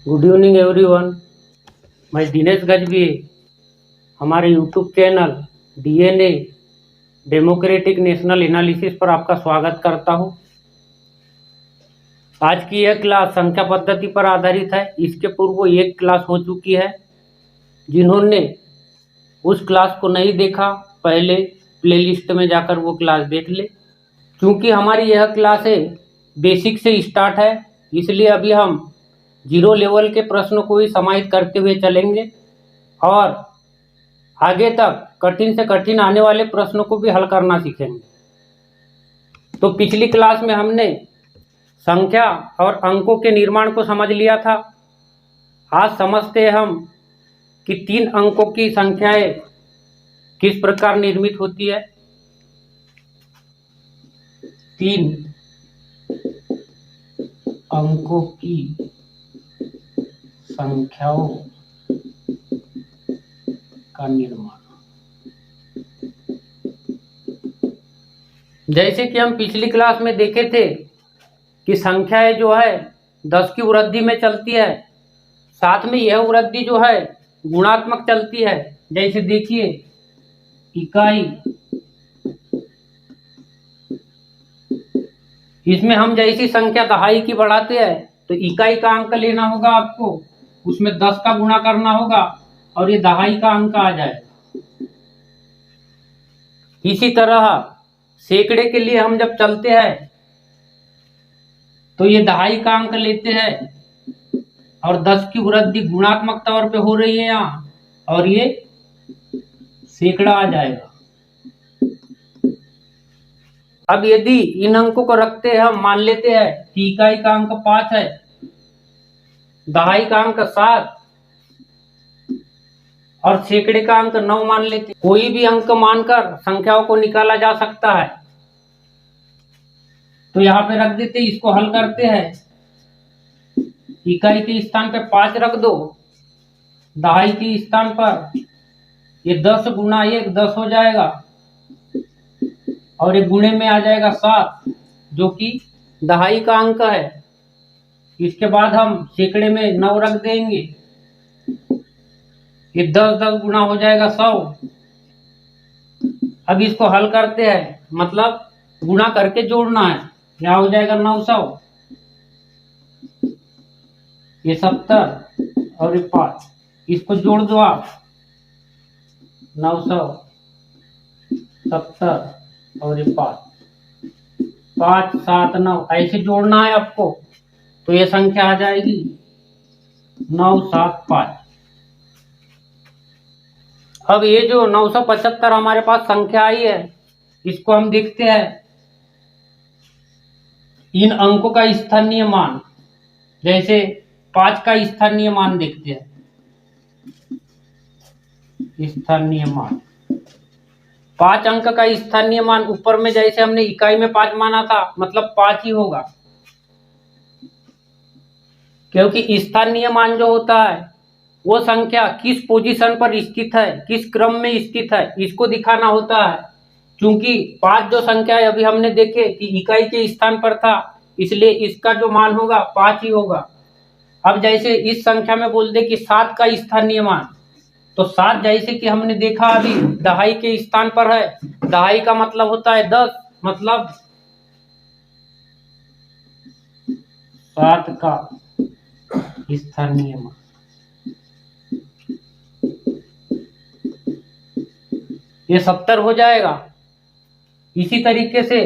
Good evening everyone. मैं दिनेश गजबी हमारे YouTube channel DNA democratic national analysis पर आपका स्वागत करता हूं। आज की यह क्लास संख्या पद्धति पर आधारित है। इसके पूर्व एक क्लास हो चुकी है। जिन्होंने उस क्लास को नहीं देखा, पहले प्लेलिस्ट में जाकर वो क्लास देख ले। क्योंकि हमारी यह क्लास है बेसिक से स्टार्ट है, इसलिए अभी हम जीरो लेवल के प्रश्नों को ही समाहित करते हुए चलेंगे और आगे तक कठिन से कठिन आने वाले प्रश्नों को भी हल करना सीखेंगे। तो पिछली क्लास में हमने संख्या और अंकों के निर्माण को समझ लिया था। आज समझते हैं हम कि 3 अंकों की संख्याएं किस प्रकार निर्मित होती है। 3 अंकों की संख्याओं का निर्माण। जैसे कि हम पिछली क्लास में देखे थे कि संख्याएं जो है 10 की वृद्धि में चलती है, साथ में यह वृद्धि जो है गुणात्मक चलती है। जैसे देखिए इकाई, इसमें हम जैसी संख्या दहाई की बढ़ाते हैं तो इकाई का अंक लेना होगा आपको, उसमें 10 का गुणा करना होगा और ये दहाई का अंक आ जाएगा। इसी तरह सैकड़े के लिए हम जब चलते हैं तो ये दहाई का अंक लेते हैं और 10 की वृद्धि गुणात्मक तौर पे हो रही है यहाँ, और ये सैकड़ा आ जाएगा। अब यदि इन अंकों को रखते हैं, हम मान लेते हैं कि इकाई का अंक 5 है, दहाई का अंक 7 और सैकड़े का अंक 9 मान लेते। कोई भी अंक मानकर संख्याओं को निकाला जा सकता है। तो यहाँ पे रख देते, इसको हल करते हैं। इकाई के स्थान पे 5 रख दो, दहाई के स्थान पर ये 10 गुना 1 10 हो जाएगा और ये गुणे में आ जाएगा 7 जो कि दहाई का अंक है। इसके बाद हम सैकड़े में 9 रख देंगे, ये 10 10 गुना हो जाएगा 100। अब इसको हल करते हैं, मतलब गुणा करके जोड़ना है। क्या हो जाएगा 900, ये 70 और ये 5, इसको जोड़ दो आप, 900 70 और ये 5 7 9 ऐसे जोड़ना है आपको, तो ये संख्या आ जाएगी 975। अब ये जो 975 हमारे पास संख्या आई है, इसको हम देखते हैं इन अंकों का स्थानीय मान। जैसे 5 का स्थानीय मान देखते हैं। स्थानीय मान 5 अंक का स्थानीय मान, ऊपर में जैसे हमने इकाई में 5 माना था, मतलब 5 ही होगा, क्योंकि स्थानीय मान जो होता है वो संख्या किस पोजीशन पर स्थित है, किस क्रम में स्थित है, इसको दिखाना होता है। क्योंकि 5 जो संख्या है अभी हमने देखे कि इकाई के स्थान पर था, इसलिए इसका जो मान होगा 5 ही होगा। अब जैसे इस संख्या में बोल दे कि 7 का स्थानीय मान, तो 7 जैसे कि हमने देखा अभी दहाई के स्थान पर है, दहाई का मतलब होता है 10, मतलब 7 का स्थानीय मान। ये 70 हो जाएगा। इसी तरीके से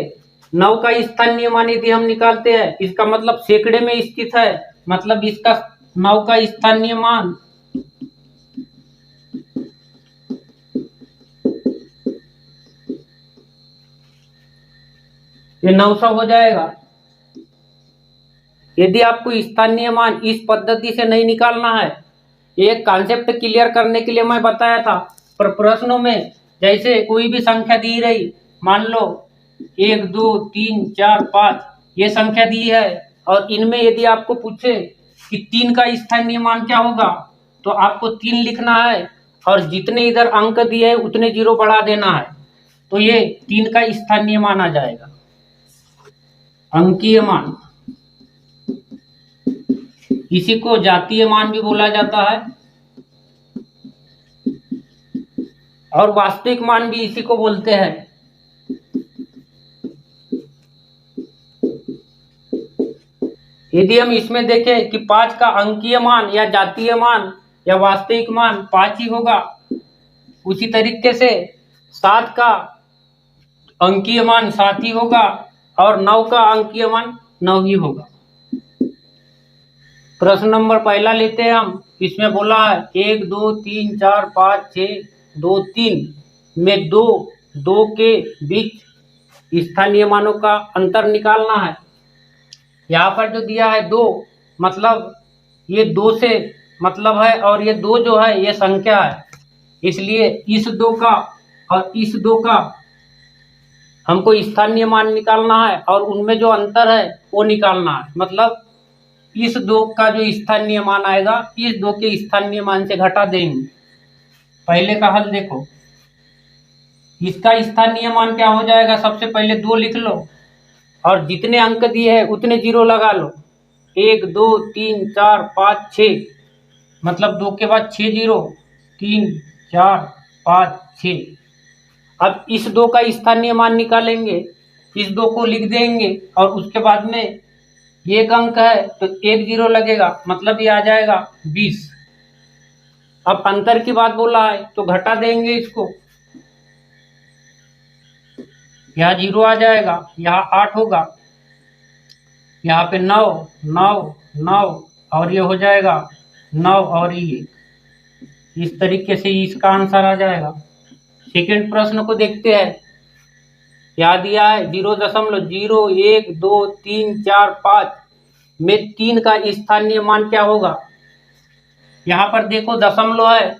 9 का स्थानीय मान यदि हम निकालते हैं, इसका मतलब सैकड़े में स्थित है, मतलब इसका 9 का स्थानीय मान ये 900 हो जाएगा। यदि आपको स्थानीय मान इस पद्धति से नहीं निकालना है, एक कॉन्सेप्ट क्लियर करने के लिए मैं बताया था, पर प्रश्नों में जैसे कोई भी संख्या दी रही, मान लो 1 2 3 4 5 ये संख्या दी है, और इनमें यदि आपको पूछे कि 3 का स्थानीय मान क्या होगा, तो आपको 3 लिखना है और जितने इधर अंक दिए हैं उतने 0 बढ़ा देना है, तो ये 3 का स्थानीय मान आ जाएगा। अंकीय मान इसी को जातीय मान भी बोला जाता है और वास्तविक मान भी इसी को बोलते हैं। यदि हम इसमें देखें कि 5 का अंकीय मान या जातीय मान या वास्तविक मान 5 ही होगा, उसी तरीके से 7 का अंकीय मान 7 ही होगा और 9 का अंकीय मान 9 ही होगा। प्रश्न नंबर पहला लेते हैं हम। इसमें बोला है 1 2 3 4 5 6 2 3 में दो के बीच स्थानीय मानों का अंतर निकालना है। यहाँ पर जो दिया है 2, मतलब ये 2 से मतलब है और ये 2 जो है ये संख्या है, इसलिए इस 2 का और इस 2 का हमको स्थानीय मान निकालना है और उनमें जो अंतर है वो निकालना है। मतलब इस 2 का जो स्थानीय मान आएगा इस 2 के स्थानीय मान से घटा देंगे। पहले का हल देखो, इसका स्थानीय मान क्या हो जाएगा, सबसे पहले 2 लिख लो और जितने अंक दिए हैं उतने 0 लगा लो। 1 2 3 4 5 6, मतलब 2 के बाद 6 0, 3 4 5 6। अब इस 2 का स्थानीय मान निकालेंगे, इस 2 को लिख देंगे और उसके बाद में एक अंक है तो 1 0 लगेगा, मतलब ये आ जाएगा 20। अब अंतर की बात बोला है तो घटा देंगे इसको, यहाँ 0 आ जाएगा, यहाँ 8 होगा, यहाँ पे 9 9 9 और ये हो जाएगा 9 और ये। इस तरीके से इसका आंसर आ जाएगा। सेकंड प्रश्न को देखते हैं। यहाँ दिया है 0.01234 में 3 का स्थानीय मान क्या होगा। यहाँ पर देखो दशमलव है,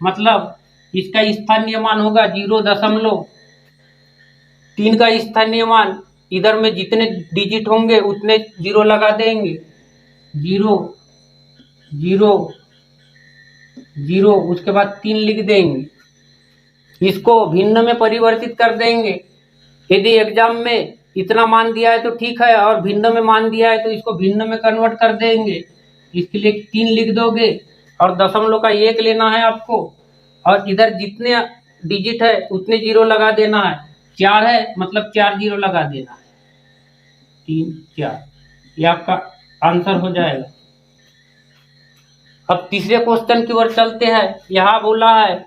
मतलब इसका स्थानीय मान होगा 0.3 का स्थानीय मान, इधर में जितने डिजिट होंगे उतने 0 लगा देंगे। 0 0 0, उसके बाद 3 लिख देंगे। इसको भिन्न में परिवर्तित कर देंगे। यदि एग्जाम में इतना मान दिया है तो ठीक है और भिन्न में मान दिया है तो इसको भिन्न में कन्वर्ट कर देंगे। इसके लिए 3 लिख दोगे और दशमलव का 1 लेना है आपको और इधर जितने डिजिट है उतने 0 लगा देना है। 4 है मतलब 4 0 लगा देना है। 3 4, ये आपका आंसर हो जाएगा। अब तीसरे क्वेश्चन की ओर चलते हैं। यहाँ बोला है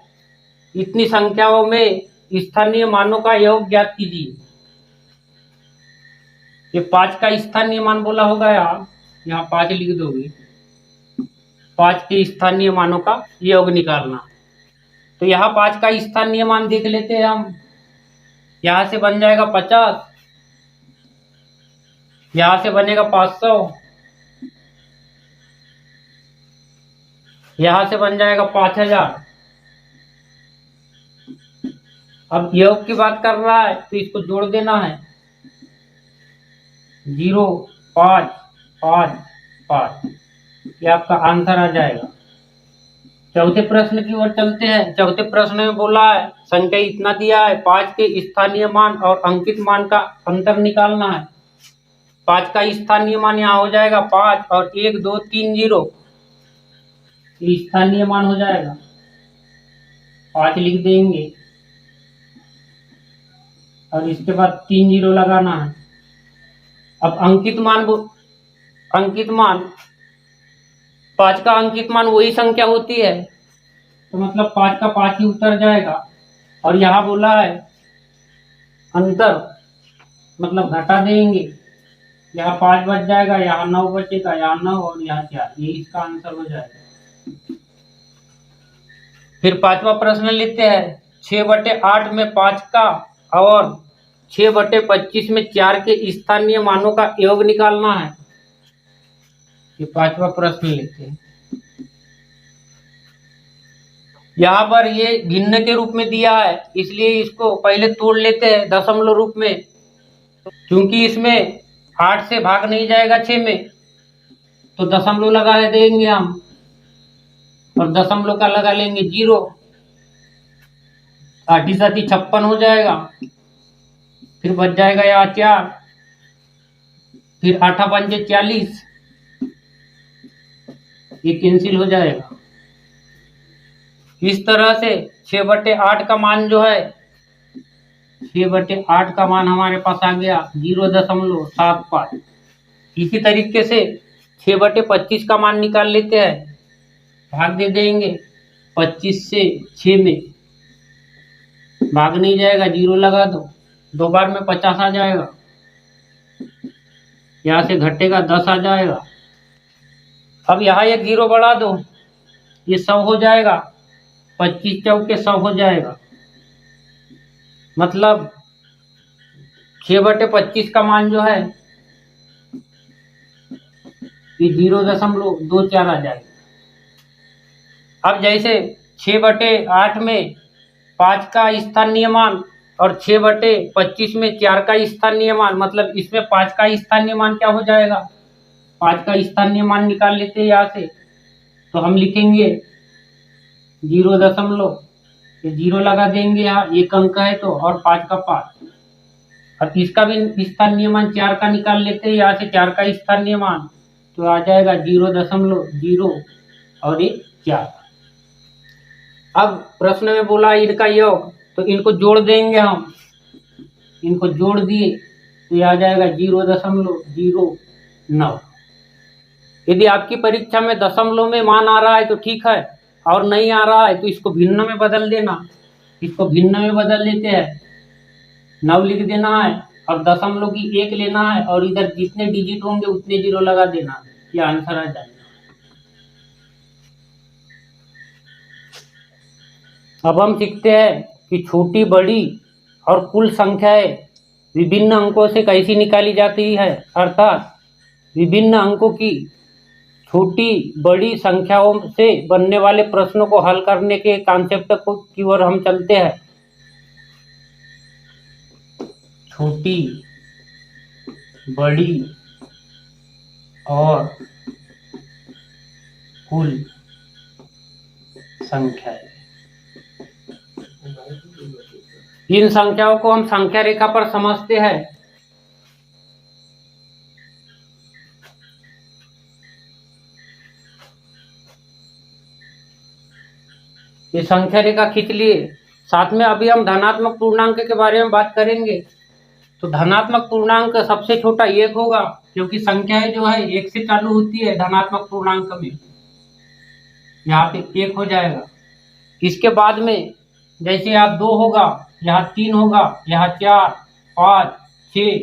इतनी संख्याओं में स्थानीय मानों का योग ज्ञात कीजिए। ये 5 का स्थानीय मान बोला होगा, यहाँ 5 लिख दोगे। 5 के स्थानीय मानों का योग निकालना। तो यहाँ 5 का स्थानीय मान देख लेते हैं हम। यहाँ से बन जाएगा 50, यहाँ से बनेगा 500, यहाँ से बन जाएगा 5000। अब योग की बात कर रहा है तो इसको जोड़ देना है। 0 5 5 5, ये आपका आंसर आ जाएगा। चौथे प्रश्न की ओर चलते हैं। चौथे प्रश्न में बोला है संख्या इतना दिया है, 5 के स्थानीय मान और अंकित मान का अंतर निकालना है। 5 का स्थानीय मान यहाँ हो जाएगा 5 और 1 2 3 0, स्थानीय मान हो जाएगा 5 लिख देंगे और इसके बाद 3 0 लगाना है। अब अंकित मान 5 का अंकित मान वही संख्या होती है तो मतलब 5 का 5 ही उतर जाएगा। और यहाँ बोला है अंतर, मतलब घटा देंगे, यहाँ 5 बच जाएगा, यहाँ 9 बचेगा, यहाँ 9 और यहाँ 4, ये इसका आंसर हो जाएगा। फिर पांचवा प्रश्न लेते हैं। 6/8 में 5 का और 6/25 में 4 के स्थानीय मानों का योग निकालना है। ये पांचवा प्रश्न लेते हैं। यहाँ पर ये भिन्न के रूप में दिया है, इसलिए इसको पहले तोड़ लेते हैं दशमलव रूप में। क्योंकि इसमें 8 से भाग नहीं जाएगा 6 में, तो दशमलव लगा देंगे हम और दशमलव का लगा लेंगे 0। 8 7 56 हो जाएगा। फिर बच जाएगा यहाँ 4, फिर 8 5 40, ये कैंसिल हो जाएगा। इस तरह से 6/8 का मान जो है, 6/8 का मान हमारे पास आ गया 0.75। इसी तरीके से 6/25 का मान निकाल लेते हैं, भाग दे देंगे 25 से 6 में, भाग नहीं जाएगा, 0 लगा दो, 2 बार में 50 आ जाएगा, यहाँ से घटेगा 10 आ जाएगा। अब यहाँ एक 0 बढ़ा दो, ये 100 हो जाएगा, 25 चौके 100 हो जाएगा। मतलब 6/25 का मान जो है ये 0.24 आ जाएगा। अब जैसे 6/8 में 5 का स्थानीय मान और 6/25 में 4 का स्थानीय मान, मतलब इसमें 5 का स्थानीय मान क्या हो जाएगा, 5 का स्थानीय मान निकाल लेते हैं यहाँ से, तो हम लिखेंगे 0 लगा देंगे, यहाँ एक अंक है तो, और 5 का 5, और इसका भी स्थानीय मान 4 का निकाल लेते हैं यहाँ से, 4 का स्थानीय मान, तो आ जाएगा 0.0 और 1 4। अब प्रश्न में बोला इनका योग, तो इनको जोड़ देंगे हम, इनको जोड़ दिए तो ये आ जाएगा 0.09। यदि आपकी परीक्षा में दशमलव में मान आ रहा है तो ठीक है, और नहीं आ रहा है तो इसको भिन्न में बदल देना। इसको भिन्न में बदल लेते हैं, 9 लिख देना है और दशमलव की 1 लेना है, और इधर जितने डिजिट होंगे उतने 0 लगा देना, ये आंसर आ जाएगा। अब हम सीखते हैं कि छोटी, बड़ी और कुल संख्याएं विभिन्न अंकों से कैसी निकाली जाती है, अर्थात विभिन्न अंकों की छोटी बड़ी संख्याओं से बनने वाले प्रश्नों को हल करने के कॉन्सेप्ट की ओर हम चलते हैं। छोटी, बड़ी और कुल संख्याएं, इन संख्याओं को हम संख्या रेखा पर समझते हैं। ये संख्या रेखा खींच लिए। साथ में अभी हम धनात्मक पूर्णांक के बारे में बात करेंगे। तो धनात्मक पूर्णांक सबसे छोटा 1 होगा, क्योंकि संख्याएं जो है 1 से चालू होती है धनात्मक पूर्णांक में, यहाँ पे 1 हो जाएगा। इसके बाद में जैसे यहाँ 2 होगा, यहाँ 3 होगा, यहाँ 4, 5, 6,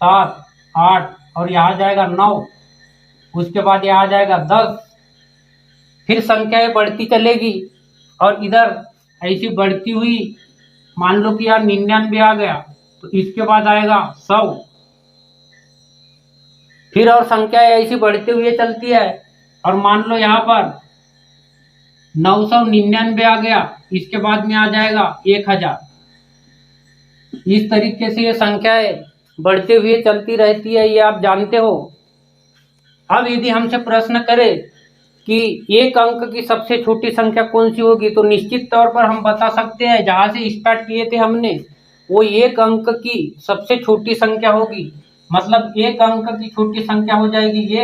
7, 8 और यहाँ जाएगा 9। उसके बाद यहाँ आ जाएगा 10। फिर संख्याएं बढ़ती चलेगी और इधर ऐसी बढ़ती हुई, मान लो कि यहाँ 99 आ गया, तो इसके बाद आएगा 100। फिर और संख्याएं ऐसी बढ़ते हुए चलती है, और मान लो यहाँ पर 999 आ गया, इसके बाद में आ जाएगा 1000। इस तरीके से ये संख्याएं बढ़ते हुए चलती रहती है, ये आप जानते हो। अब यदि हमसे प्रश्न करें कि एक अंक की सबसे छोटी संख्या कौन सी होगी, तो निश्चित तौर पर हम बता सकते हैं, जहां से स्टार्ट किए थे हमने, वो एक अंक की सबसे छोटी संख्या होगी। मतलब एक अंक की छोटी संख्या हो जाएगी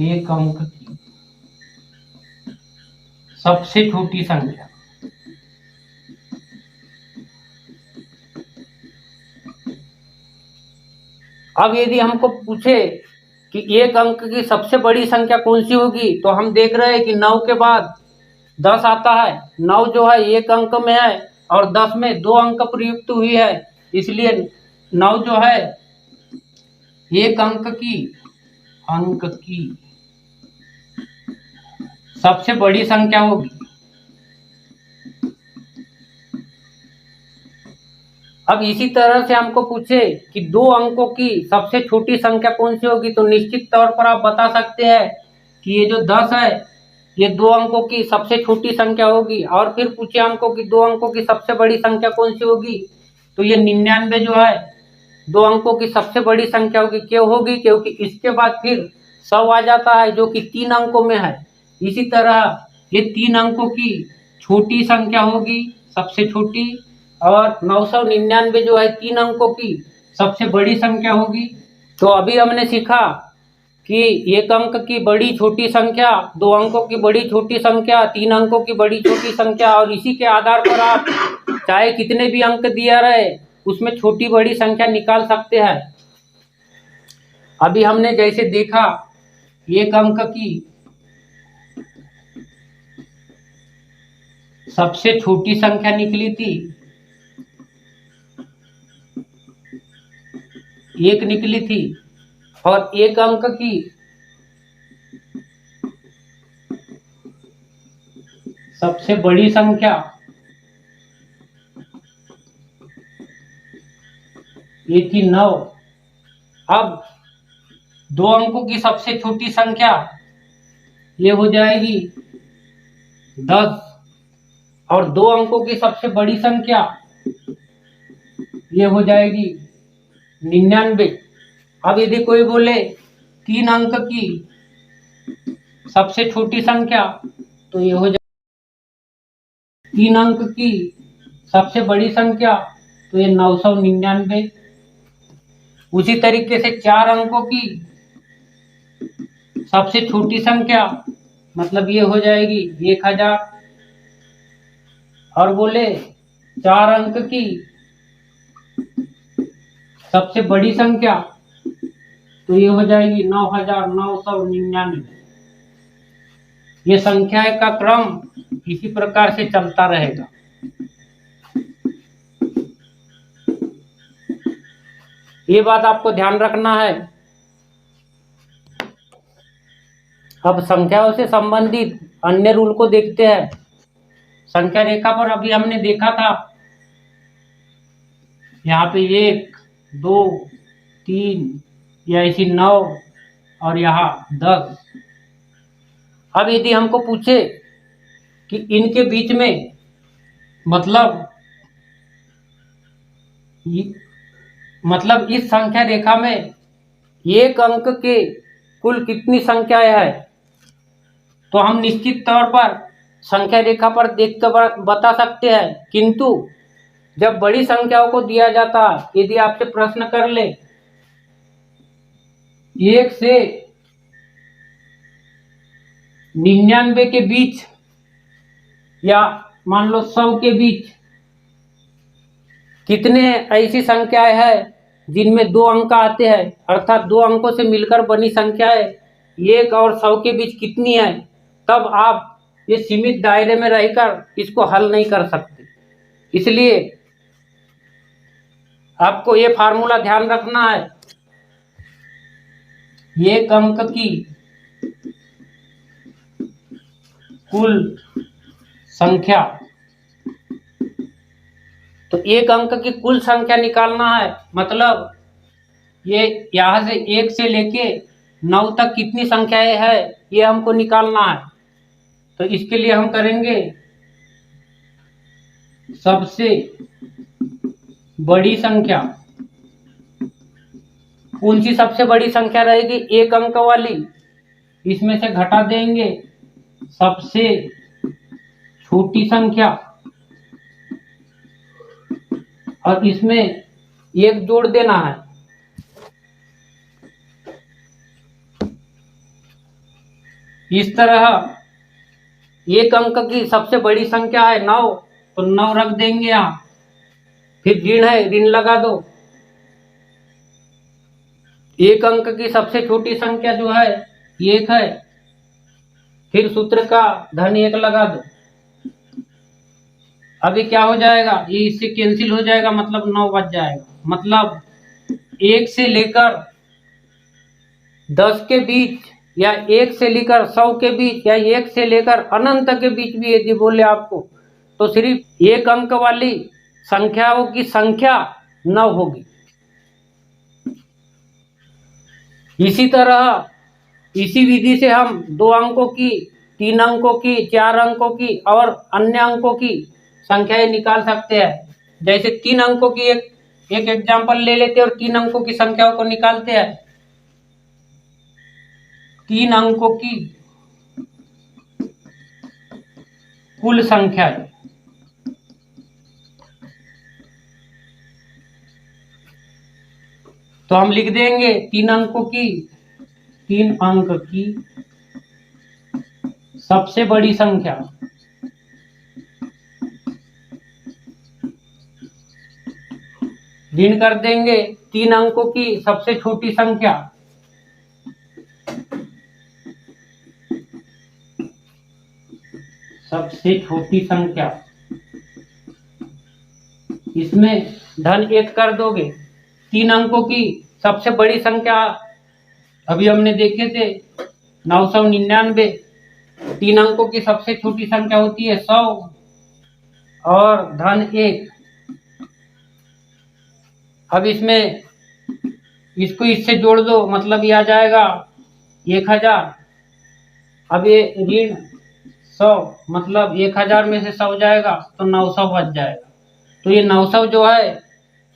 एक अंक की सबसे छोटी संख्या। अब यदि हमको पूछे कि एक अंक की सबसे बड़ी संख्या कौन सी होगी, तो हम देख रहे हैं कि 9 के बाद 10 आता है। 9 जो है एक अंक में है और 10 में 2 अंक प्रयुक्त हुई है, इसलिए 9 जो है एक अंक की सबसे बड़ी संख्या होगी। अब इसी तरह से हमको पूछे कि 2 अंकों की सबसे छोटी संख्या कौन सी होगी, तो निश्चित तौर पर आप बता सकते हैं कि ये जो 10 है ये 2 अंकों की सबसे छोटी संख्या होगी। और फिर पूछे हमको कि 2 अंकों की सबसे बड़ी संख्या कौन सी होगी, तो ये 99 जो है 2 अंकों की सबसे बड़ी संख्या होगी। क्यों होगी? क्योंकि इसके बाद फिर 100 आ जाता है जो कि 3 अंकों में है। इसी तरह ये 3 अंकों की छोटी संख्या होगी, सबसे छोटी, और 999 जो है 3 अंकों की सबसे बड़ी संख्या होगी। तो अभी हमने सीखा कि एक अंक की बड़ी छोटी संख्या, दो अंकों की बड़ी छोटी संख्या, तीन अंकों की बड़ी छोटी संख्या, और इसी के आधार पर आप चाहे कितने भी अंक दिया रहे उसमें छोटी बड़ी संख्या निकाल सकते हैं। अभी हमने जैसे देखा एक अंक की सबसे छोटी संख्या निकली थी, एक निकली थी, और एक अंक की सबसे बड़ी संख्या ये थी 9। अब दो अंकों की सबसे छोटी संख्या ये हो जाएगी 10, और दो अंकों की सबसे बड़ी संख्या ये हो जाएगी 99। अब यदि कोई बोले तीन अंक की सबसे छोटी संख्या तो ये हो जाए तीन अंक की सबसे बड़ी संख्या तो ये 999। उसी तरीके से चार अंकों की सबसे छोटी संख्या मतलब ये हो जाएगी 1000, और बोले चार अंक की सबसे बड़ी संख्या तो ये हो जाएगी 9999। ये संख्या का क्रम इसी प्रकार से चलता रहेगा। ये बात आपको ध्यान रखना है। अब संख्याओं से संबंधित अन्य रूल को देखते हैं। संख्या रेखा पर अभी हमने देखा था यहाँ पे 1 2 3 या ऐसी 9 और यहाँ 10। अब यदि हमको पूछे कि इनके बीच में मतलब इस संख्या रेखा में एक अंक के कुल कितनी संख्याएं है, तो हम निश्चित तौर पर संख्या रेखा पर देखकर बता सकते हैं। किंतु जब बड़ी संख्याओं को दिया जाता है, यदि आपसे प्रश्न कर ले 1 से 99 के बीच या मान लो 100 के बीच कितने ऐसी संख्याएं हैं जिनमें दो अंक आते हैं, अर्थात दो अंकों से मिलकर बनी संख्याएं 1 और 100 के बीच कितनी है, तब आप ये सीमित दायरे में रहकर इसको हल नहीं कर सकते। इसलिए आपको ये फार्मूला ध्यान रखना है। एक अंक की कुल संख्या, तो एक अंक की कुल संख्या निकालना है, मतलब ये यहाँ से 1 से लेके 9 तक कितनी संख्याएं है ये हमको निकालना है। तो इसके लिए हम करेंगे सबसे बड़ी संख्या। कौन सी सबसे बड़ी संख्या रहेगी? एक अंक वाली। इसमें से घटा देंगे सबसे छोटी संख्या और इसमें एक जोड़ देना है। इस तरह एक अंक की सबसे बड़ी संख्या है 9, तो 9 रख देंगे यहाँ, फिर ऋण है, ऋण लगा दो। एक अंक की सबसे छोटी संख्या जो है 1 है, फिर सूत्र का धन 1 लगा दो। अभी क्या हो जाएगा, ये इससे कैंसिल हो जाएगा, मतलब 9 बच जाएगा। मतलब 1 से लेकर 10 के बीच या 1 से लेकर 100 के बीच या 1 से लेकर अनंत के बीच भी यदि बोले आपको, तो सिर्फ एक अंक वाली संख्याओं की संख्या 9 होगी। इसी तरह इसी विधि से हम 2 अंकों की, 3 अंकों की, 4 अंकों की और अन्य अंकों की संख्याएं निकाल सकते हैं। जैसे 3 अंकों की एक एग्जाम्पल ले लेते हैं और 3 अंकों की संख्याओं को निकालते हैं। 3 अंकों की कुल संख्या है, तो हम लिख देंगे 3 अंकों की 3 अंक की सबसे बड़ी संख्या ऋण कर देंगे 3 अंकों की सबसे छोटी संख्या इसमें धन 1 कर दोगे। 3 अंकों की सबसे बड़ी संख्या अभी हमने देखे थे 999। 3 अंकों की सबसे छोटी संख्या होती है 100 और धन 1। अब इसमें इसको इससे जोड़ दो, मतलब ये आ जाएगा 1000। अब ये ऋण 100 मतलब 1000 में से 100 जाएगा तो 900 बच जाएगा। तो ये 900 जो है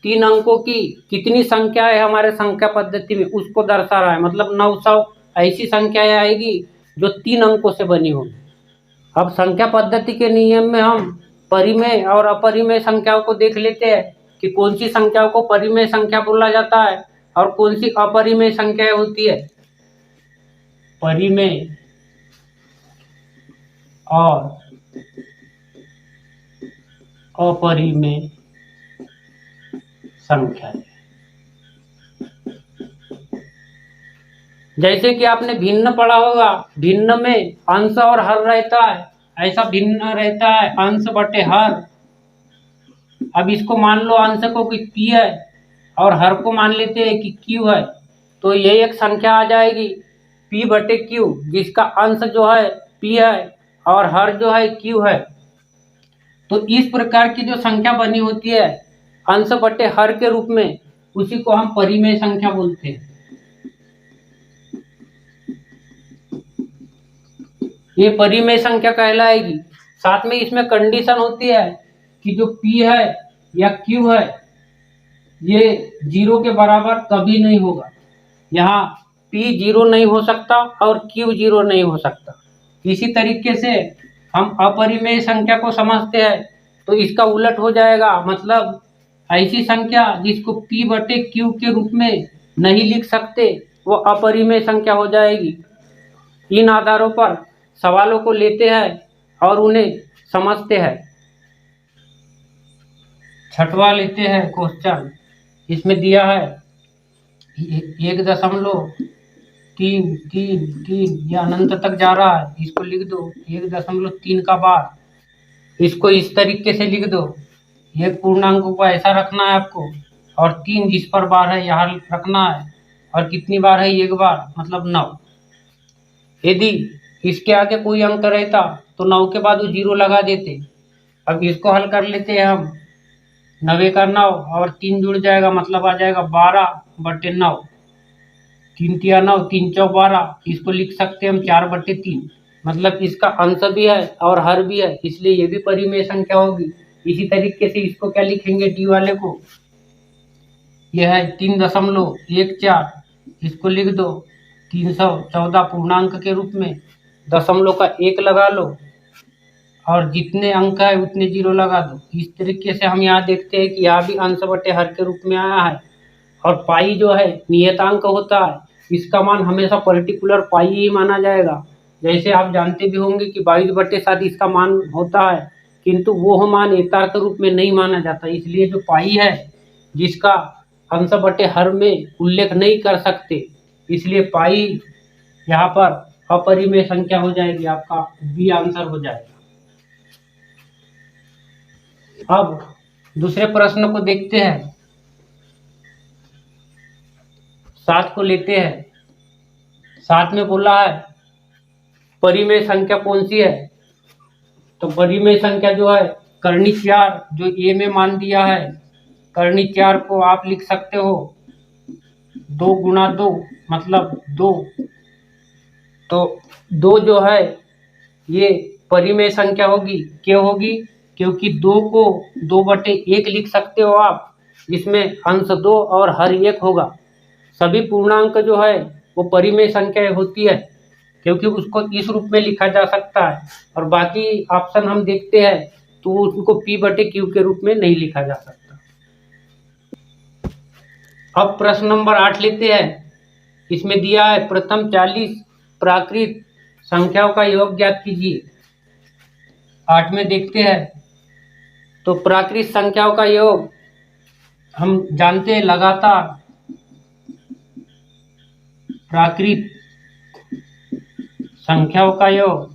3 अंकों की कितनी संख्या है हमारे संख्या पद्धति में उसको दर्शा रहा है। मतलब 900 ऐसी संख्या आएगी जो 3 अंकों से बनी होगी। अब संख्या पद्धति के नियम में हम परिमेय और अपरिमेय संख्याओं को देख लेते हैं कि कौन सी संख्याओं को परिमेय संख्या बोला जाता है और कौन सी अपरिमेय संख्या होती है। परिमेय और अपरिमेय संख्या, जैसे कि आपने भिन्न पढ़ा होगा, भिन्न में अंश और हर रहता है, ऐसा भिन्न रहता है अंश बटे हर। अब इसको मान लो अंश को कि p है और हर को मान लेते हैं कि q है, तो ये एक संख्या आ जाएगी p बटे q, जिसका अंश जो है p है और हर जो है q है। तो इस प्रकार की जो संख्या बनी होती है अंश बटे हर के रूप में, उसी को हम परिमेय संख्या बोलते हैं। ये परिमेय संख्या कहलाएगी। साथ में इसमें कंडीशन होती है कि जो p है या q है ये 0 के बराबर कभी नहीं होगा। यहाँ p 0 नहीं हो सकता और q 0 नहीं हो सकता। इसी तरीके से हम अपरिमेय संख्या को समझते हैं तो इसका उलट हो जाएगा। मतलब ऐसी संख्या जिसको p बटे q के रूप में नहीं लिख सकते वो अपरिमेय संख्या हो जाएगी। इन आधारों पर सवालों को लेते हैं और उन्हें समझते हैं। छठवां लेते हैं क्वेश्चन। इसमें दिया है 1.333, ये अनंत तक जा रहा है, इसको लिख दो 1.3 का बार, इसको इस तरीके से लिख दो। एक पूर्णांक को ऐसा रखना है आपको और 3 जिस पर बार है यहाँ रखना है, और कितनी बार है 1 बार मतलब 9। यदि इसके आगे कोई अंक रहता तो 9 के बाद वो 0 लगा देते। अब इसको हल कर लेते हैं हम। 9 का 9 और 3 जुड़ जाएगा मतलब आ जाएगा 12 बटे 9। 3 तिया 9, 3 चौ 12। इसको लिख सकते हैं हम 4 बटे 3। मतलब इसका अंश भी है और हर भी है, इसलिए ये भी परिमेय संख्या होगी। इसी तरीके से इसको क्या लिखेंगे डी वाले को, यह है 3.14, इसको लिख दो 314 पूर्णांक के रूप में। दशमलव का 1 लगा लो और जितने अंक है उतने 0 लगा दो। इस तरीके से हम यहाँ देखते हैं कि यहाँ भी अंश बटे हर के रूप में आया है। और पाई जो है नियतांक होता है, इसका मान हमेशा पर्टिकुलर पाई ही माना जाएगा। जैसे आप जानते भी होंगे कि 22/7 इसका मान होता है, किंतु वो मान यथार्थ रूप में नहीं माना जाता। इसलिए जो पाई है जिसका अंश बटे हर में उल्लेख नहीं कर सकते, इसलिए पाई यहाँ पर अपरिमेय संख्या हो जाएगी। आपका बी आंसर हो जाएगा। अब दूसरे प्रश्न को देखते हैं। 7 को लेते हैं। 7 में बोला है परिमेय संख्या कौन सी है, तो परिमेय संख्या जो है कर्णी 4 जो ए में मान दिया है, कर्णी 4 को आप लिख सकते हो 2 गुणा 2 मतलब 2। तो 2 जो है ये परिमेय संख्या होगी। क्यों होगी? क्योंकि 2 को 2/1 लिख सकते हो आप, जिसमें अंश 2 और हर 1 होगा। सभी पूर्णांक जो है वो परिमेय संख्या होती है, क्योंकि उसको इस रूप में लिखा जा सकता है। और बाकी ऑप्शन हम देखते हैं तो उसको p/q के रूप में नहीं लिखा जा सकता। अब प्रश्न नंबर 8 लेते हैं। इसमें दिया है प्रथम 40 प्राकृत संख्याओं का योग ज्ञात कीजिए। 8 में देखते हैं। तो प्राकृत संख्याओं का योग हम जानते हैं, लगातार प्राकृत संख्याओं का योग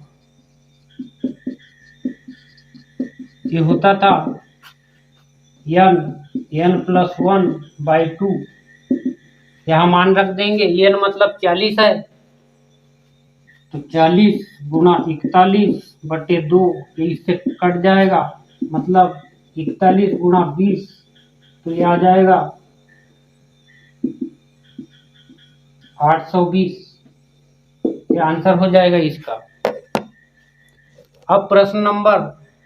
ये होता था n+1/2। यहाँ मान रख देंगे, n मतलब 40 है, तो 40 गुणा 41/2 ये इससे कट जाएगा, मतलब 41 गुणा 20, तो ये आ जाएगा 820। ये आंसर हो जाएगा इसका। अब प्रश्न नंबर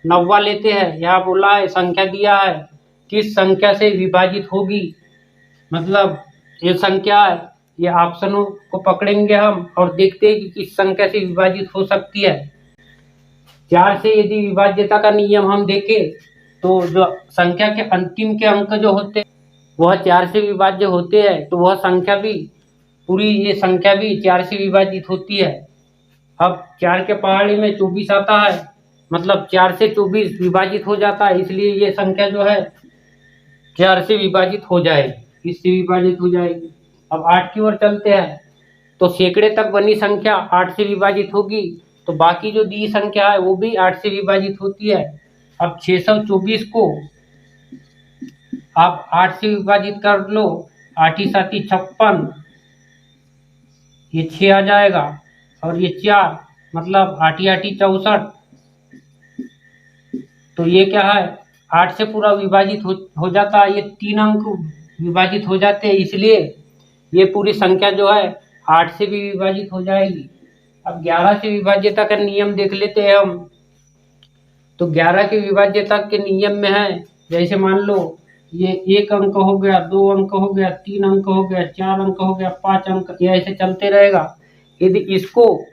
9 लेते हैं। यहाँ बोला है संख्या दिया है, किस संख्या से विभाजित होगी। मतलब ये संख्या है, ये ऑप्शनों को पकड़ेंगे हम और देखते हैं कि किस संख्या से विभाजित हो सकती है। 4 से यदि विभाज्यता का नियम हम देखें तो जो संख्या के अंतिम के अंक जो होते हैं वह 4 से विभाज्य होते हैं, तो वह संख्या भी पूरी ये संख्या भी 4 से विभाजित होती है। अब 4 के पहाड़ी में 24 आता है, मतलब 4 से 24 विभाजित हो जाता है, इसलिए ये संख्या जो है 4 से विभाजित हो जाएगी, इससे विभाजित हो जाएगी। अब 8 की ओर चलते हैं। तो सैकड़े तक बनी संख्या 8 से विभाजित होगी, तो बाकी जो दी संख्या है वो भी 8 से विभाजित होती है। अब 624 को आप 8 से विभाजित कर लो, 8 7 56, ये 6 आ जाएगा, और ये 4 मतलब 8 8 64, तो ये क्या है 8 से पूरा विभाजित हो जाता है, ये 3 अंक विभाजित हो जाते हैं, इसलिए ये पूरी संख्या जो है 8 से भी विभाजित हो जाएगी। अब 11 से विभाज्यता का नियम देख लेते हैं हम। तो 11 के विभाज्यता के नियम में है, जैसे मान लो ये 1 अंक हो गया, 2 अंक हो गया, 3 अंक हो गया, 4 अंक हो गया, 5 अंक, ये ऐसे चलते रहेगा। यदि इसको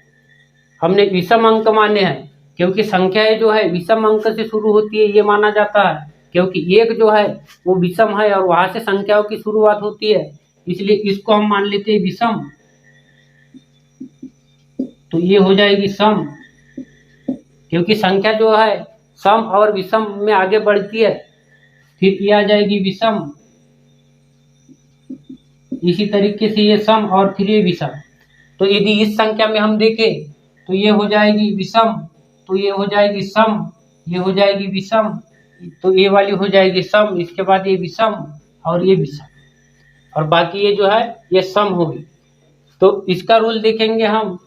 हमने विषम अंक माने हैं, क्योंकि संख्याएं जो है विषम अंक से शुरू होती है, ये माना जाता है, क्योंकि 1 जो है वो विषम है और वहां से संख्याओं की शुरुआत होती है, इसलिए इसको हम मान लेते हैं विषम। तो ये हो जाएगी सम, क्योंकि संख्या जो है सम और विषम में आगे बढ़ती है, फिर ये आ जाएगी विषम। इसी तरीके से ये सम और फिर ये विषम। तो यदि इस संख्या में हम देखें तो ये हो जाएगी विषम, तो ये हो जाएगी सम, ये हो जाएगी विषम, तो ये वाली हो जाएगी सम, इसके बाद ये विषम और ये विषम, और बाकी ये जो है ये सम होगी। तो इसका रूल देखेंगे हम।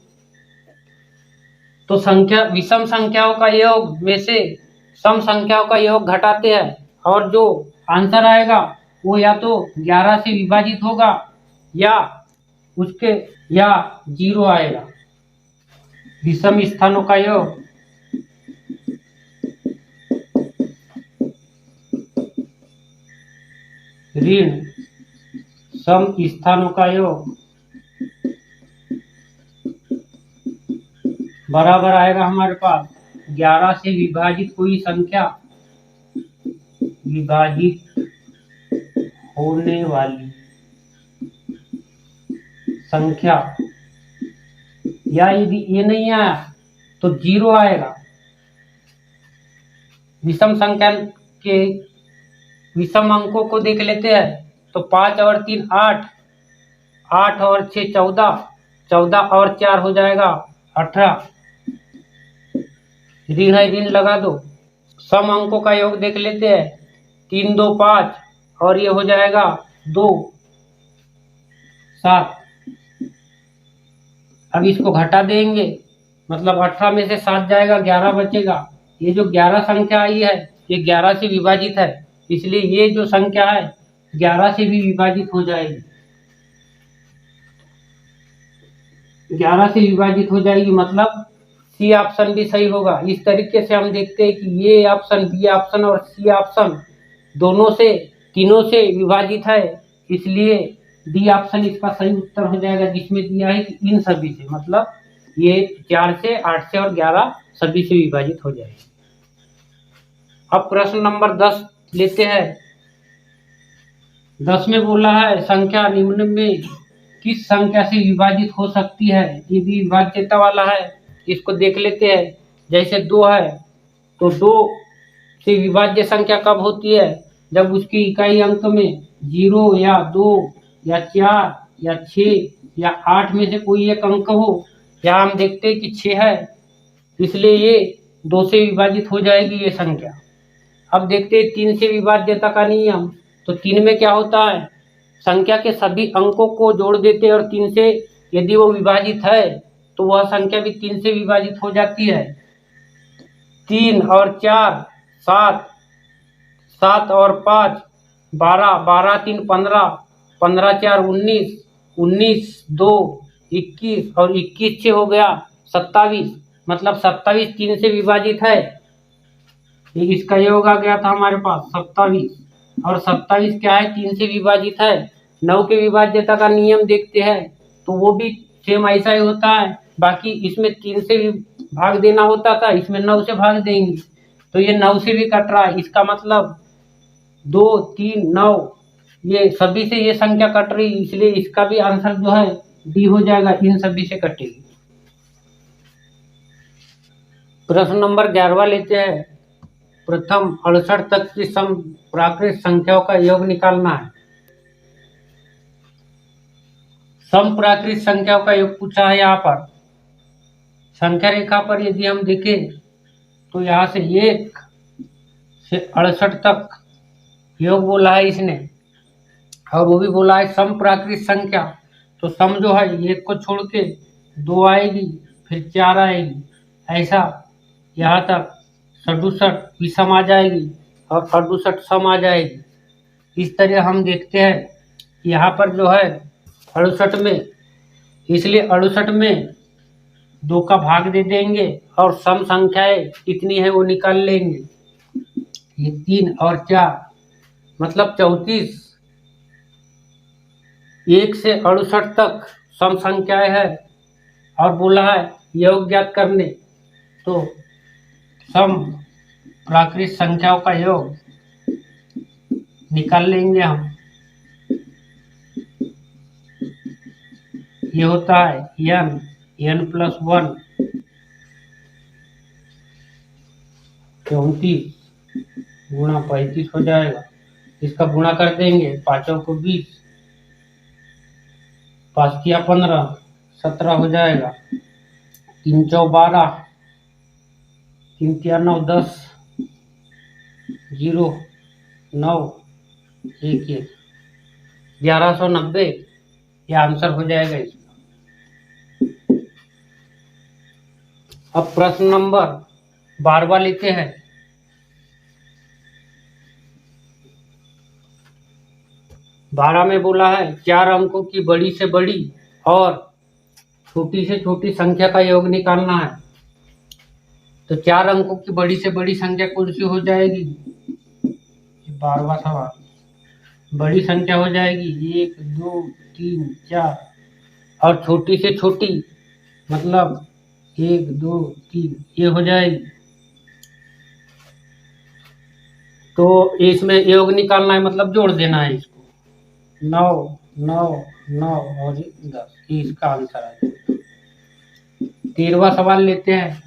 तो संख्या विषम संख्याओं का योग में से सम संख्याओं का योग घटाते हैं, और जो आंसर आएगा वो या तो 11 से विभाजित होगा या उसके या 0 आएगा। विषम स्थानों का योग ऋण सम स्थानों का योग बराबर आएगा हमारे पास 11 से विभाजित कोई संख्या, विभाजित होने वाली संख्या, या यदि ये नहीं आया तो 0 आएगा। विषम संख्या के विषम अंकों को देख लेते हैं। तो 5 और 3 8, 8 और 6 14, 14 और 4 हो जाएगा 18। ऋण है ऋण लगा दो। सम अंकों का योग देख लेते हैं। 3 2 5 और ये हो जाएगा 2 7। अब इसको घटा देंगे, मतलब 18 में से 7 जाएगा, 11 बचेगा। ये जो 11 संख्या आई है ये 11 से विभाजित है, इसलिए ये जो संख्या है 11 से भी विभाजित हो जाएगी। 11 से विभाजित हो जाएगी, मतलब सी ऑप्शन भी सही होगा। इस तरीके से हम देखते हैं कि ये ऑप्शन, बी ऑप्शन और सी ऑप्शन दोनों से तीनों से विभाजित है, इसलिए डी ऑप्शन इसका सही उत्तर हो जाएगा, जिसमें दिया है कि इन सभी से, मतलब ये 4 से 8 से और 11 सभी से विभाजित हो जाएगी। अब प्रश्न नंबर 10 लेते हैं। 10 में बोला है संख्या निम्न में किस संख्या से विभाजित हो सकती है, ये भी विभाज्यता वाला है। इसको देख लेते हैं। जैसे 2 है तो 2 से विभाज्य संख्या कब होती है, जब उसकी इकाई अंक में 0 या 2 या 4 या 6 या 8 में से कोई एक अंक हो। यहाँ हम देखते हैं कि 6 है, इसलिए ये 2 से विभाजित हो जाएगी ये संख्या। अब देखते हैं 3 से विभाज्यता का नियम। तो 3 में क्या होता है, संख्या के सभी अंकों को जोड़ देते हैं और 3 से यदि वो विभाजित है तो वह संख्या भी 3 से विभाजित हो जाती है। 3 और 4 7, 7 और 5 12, 12 3 15, 15 4 19, 19 2 21 और 21 6 हो गया 27। मतलब 27 3 से विभाजित है। इसका योग आ गया था हमारे पास 27, और 27 क्या है, 3 से विभाजित है। 9 के विभाज्यता का नियम देखते हैं तो वो भी सेम ऐसा ही होता है। बाकी इसमें 3 से भी भाग देना होता था, इसमें 9 से भाग देंगे। तो ये 9 से भी कट रहा है, इसका मतलब 2 3 9 ये सभी से ये संख्या कट रही, इसलिए इसका भी आंसर जो है डी हो जाएगा, इन सभी से कटेगी। प्रश्न नंबर 11वां लेते हैं। प्रथम 68 तक की सम प्राकृत संख्याओं का योग निकालना है। सम प्राकृत संख्याओं का योग पूछा है। यहाँ पर संख्या रेखा पर यदि हम देखें तो यहाँ से 1 से 68 तक योग बोला है इसने, और वो भी बोला है सम प्राकृत संख्या। तो सम जो है 1 को छोड़ के 2 आएगी, फिर 4 आएगी, ऐसा यहाँ तक 67 विषम आ जाएगी और 68 सम आ जाएगी। इस तरह हम देखते हैं यहाँ पर जो है 68 में, इसलिए 68 में 2 का भाग दे देंगे और सम संख्याएं कितनी है वो निकाल लेंगे। ये 3 और 4 मतलब 34। 1 से 68 तक सम संख्याएं है और बोला है योग ज्ञात करने। तो सम प्राकृत संख्याओं का योग निकाल लेंगे हम। ये होता है n प्लस 1 34 गुणा 35 हो जाएगा। इसका गुणा कर देंगे, 5 को 20, 5 किया 15, 17 हो जाएगा। 3 चौ 12, 3 किया 9 10, 0 9 1 1, 1190 ये आंसर हो जाएगा इसका। अब प्रश्न नंबर 12वां लेते हैं। बारह में बोला है 4 अंकों की बड़ी से बड़ी और छोटी से छोटी संख्या का योग निकालना है। तो 4 अंकों की बड़ी से बड़ी संख्या कौन सी हो जाएगी, 12वां सवाल। बड़ी संख्या हो जाएगी 1 2 3 4, और छोटी से छोटी मतलब 1 2 3 ये हो जाएगी। तो इसमें योग निकालना है, मतलब जोड़ देना है इसको। 9 9 9 और 10, इसका आंसर है। 13वां सवाल लेते हैं।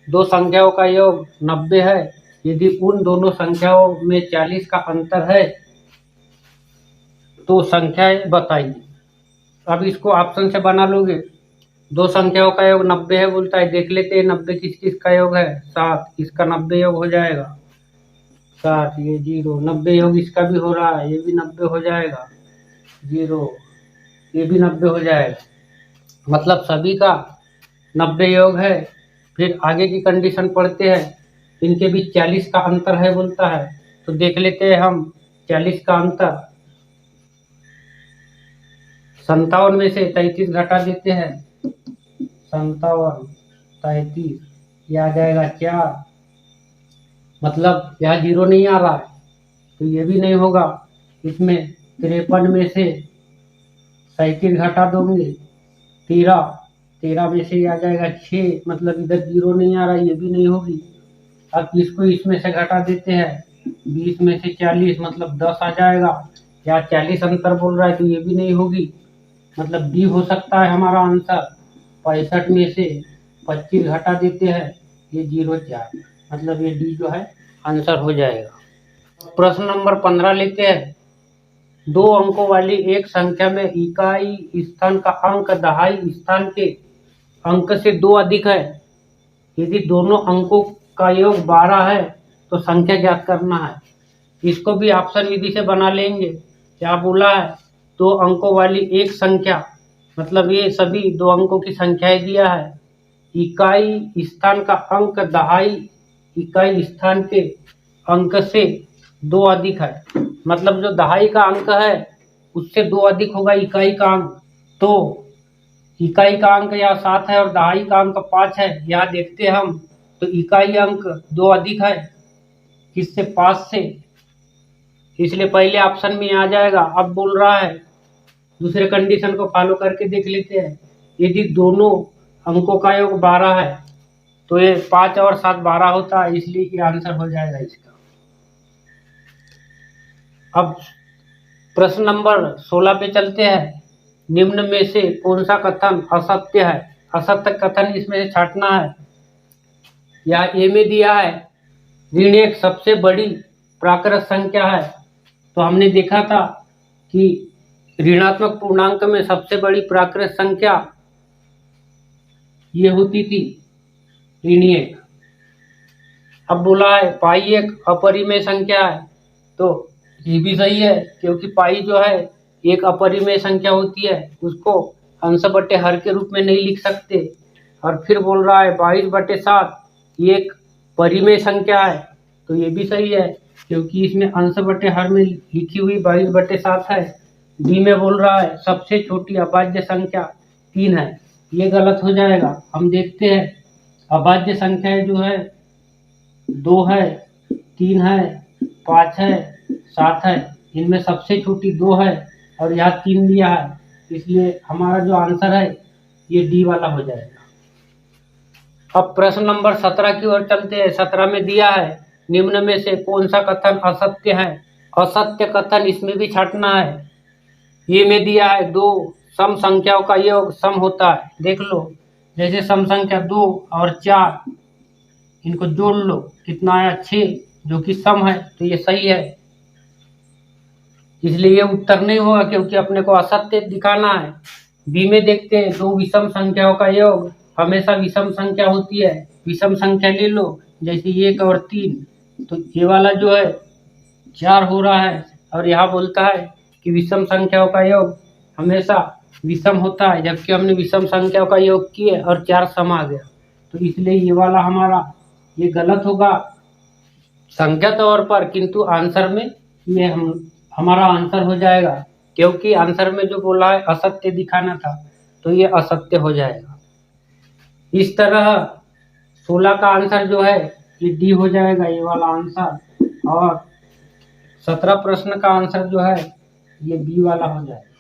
2 संख्याओं का योग 90 है। यदि उन दोनों संख्याओं में 40 का अंतर है तो संख्याएं बताइए। अब इसको ऑप्शन से बना लोगे। 2 संख्याओं का योग 90 है बोलता है, देख लेते हैं 90 किस किस का योग है। 7, इसका 90 योग हो जाएगा 7, ये 0, 90 योग इसका भी हो रहा है, ये भी 90 हो जाएगा 0, ये भी 90 हो जाएगा। मतलब सभी का 90 योग है। फिर आगे की कंडीशन पढ़ते हैं। इनके बीच 40 का अंतर है बोलता है, तो देख लेते हैं हम 40 का अंतर। 57 में से 33 घटा देते हैं, 57 33 ये आ जाएगा 4। मतलब यहाँ 0 नहीं आ रहा है तो ये भी नहीं होगा। इसमें 53 में से 37 घटा दोगे 13 में से आ जाएगा 6, मतलब इधर 0 नहीं आ रहा, ये भी नहीं होगी। अब इसको इसमें से घटा देते हैं, 20 में से 40 मतलब 10 आ जाएगा। या 40 अंतर बोल रहा है तो ये भी नहीं होगी। मतलब डी हो सकता है हमारा आंसर। 65 में से 25 घटा देते हैं, ये 0,4, मतलब ये डी जो है आंसर हो जाएगा। प्रश्न नंबर 15 लेते हैं। 2 अंकों वाली एक संख्या में इकाई स्थान का अंक दहाई स्थान के अंक से 2 अधिक है। यदि दोनों अंकों का योग 12 है तो संख्या ज्ञात करना है। इसको भी ऑप्शन विधि से बना लेंगे। क्या बोला है? 2 अंकों वाली एक संख्या, मतलब ये सभी 2 अंकों की संख्याएं दिया है। इकाई स्थान का अंक दहाई इकाई स्थान के अंक से 2 अधिक है, मतलब जो दहाई का अंक है उससे 2 अधिक होगा इकाई का अंक। तो इकाई का अंक यहाँ 7 है और दहाई का अंक 5 है। यहाँ देखते हैं हम, तो इकाई अंक 2 अधिक है किससे? 5 से, इसलिए पहले ऑप्शन में आ जाएगा। अब बोल रहा है दूसरे कंडीशन को फॉलो करके देख लेते हैं। यदि दोनों अंकों का योग 12 है तो ये 5 और 7 12 होता है, इसलिए ये आंसर हो जाएगा इसका। अब प्रश्न नंबर 16 पे चलते हैं। निम्न में से कौन सा कथन असत्य है? असत्य कथन इसमें से छांटना है। या ए में दिया है ऋण एक सबसे बड़ी प्राकृत संख्या है। तो हमने देखा था कि ऋणात्मक पूर्णांक में सबसे बड़ी प्राकृत संख्या ये होती थी ऋण 1। अब बोला है पाई एक अपरिमेय संख्या है, तो ये भी सही है, क्योंकि पाई जो है एक अपरिमेय संख्या होती है, उसको अंश बटे हर के रूप में नहीं लिख सकते। और फिर बोल रहा है 22/7 ये एक परिमेय संख्या है, तो ये भी सही है, क्योंकि इसमें अंश बटे हर में लिखी हुई 22/7 है। डी में बोल रहा है सबसे छोटी अभाज्य संख्या 3 है, ये गलत हो जाएगा। हम देखते हैं अभाज्य संख्याएं जो है 2 है, 3 है, 5 है, 7 है, इनमें सबसे छोटी 2 है और यहाँ 3 दिया है, इसलिए हमारा जो आंसर है ये डी वाला हो जाएगा। अब प्रश्न नंबर 17 की ओर चलते हैं। 17 में दिया है निम्न में से कौन सा कथन असत्य है? असत्य कथन इसमें भी छांटना है। ये में दिया है 2 सम संख्याओं का योग सम होता है। देख लो, जैसे सम संख्या 2 और 4, इनको जोड़ लो, कितना आया? 6, जो कि सम है, तो ये सही है, इसलिए ये उत्तर नहीं होगा, क्योंकि अपने को असत्य दिखाना है। बी में देखते हैं 2 विषम संख्याओं का योग हमेशा विषम संख्या होती है। विषम संख्या ले लो, जैसे 1 और 3, तो ये वाला जो है 4 हो रहा है, और यहाँ बोलता है कि विषम संख्याओं का योग हमेशा विषम होता है, जबकि हमने विषम संख्याओं का योग किए और 4 सम आ गया, तो इसलिए ये वाला हमारा ये गलत होगा संख्या तौर पर, किंतु आंसर में ये हमारा आंसर हो जाएगा, क्योंकि आंसर में जो बोला है असत्य दिखाना था, तो ये असत्य हो जाएगा। इस तरह 16 का आंसर जो है ये डी हो जाएगा, ये वाला आंसर, और 17 प्रश्न का आंसर जो है ये बी वाला हो जाएगा।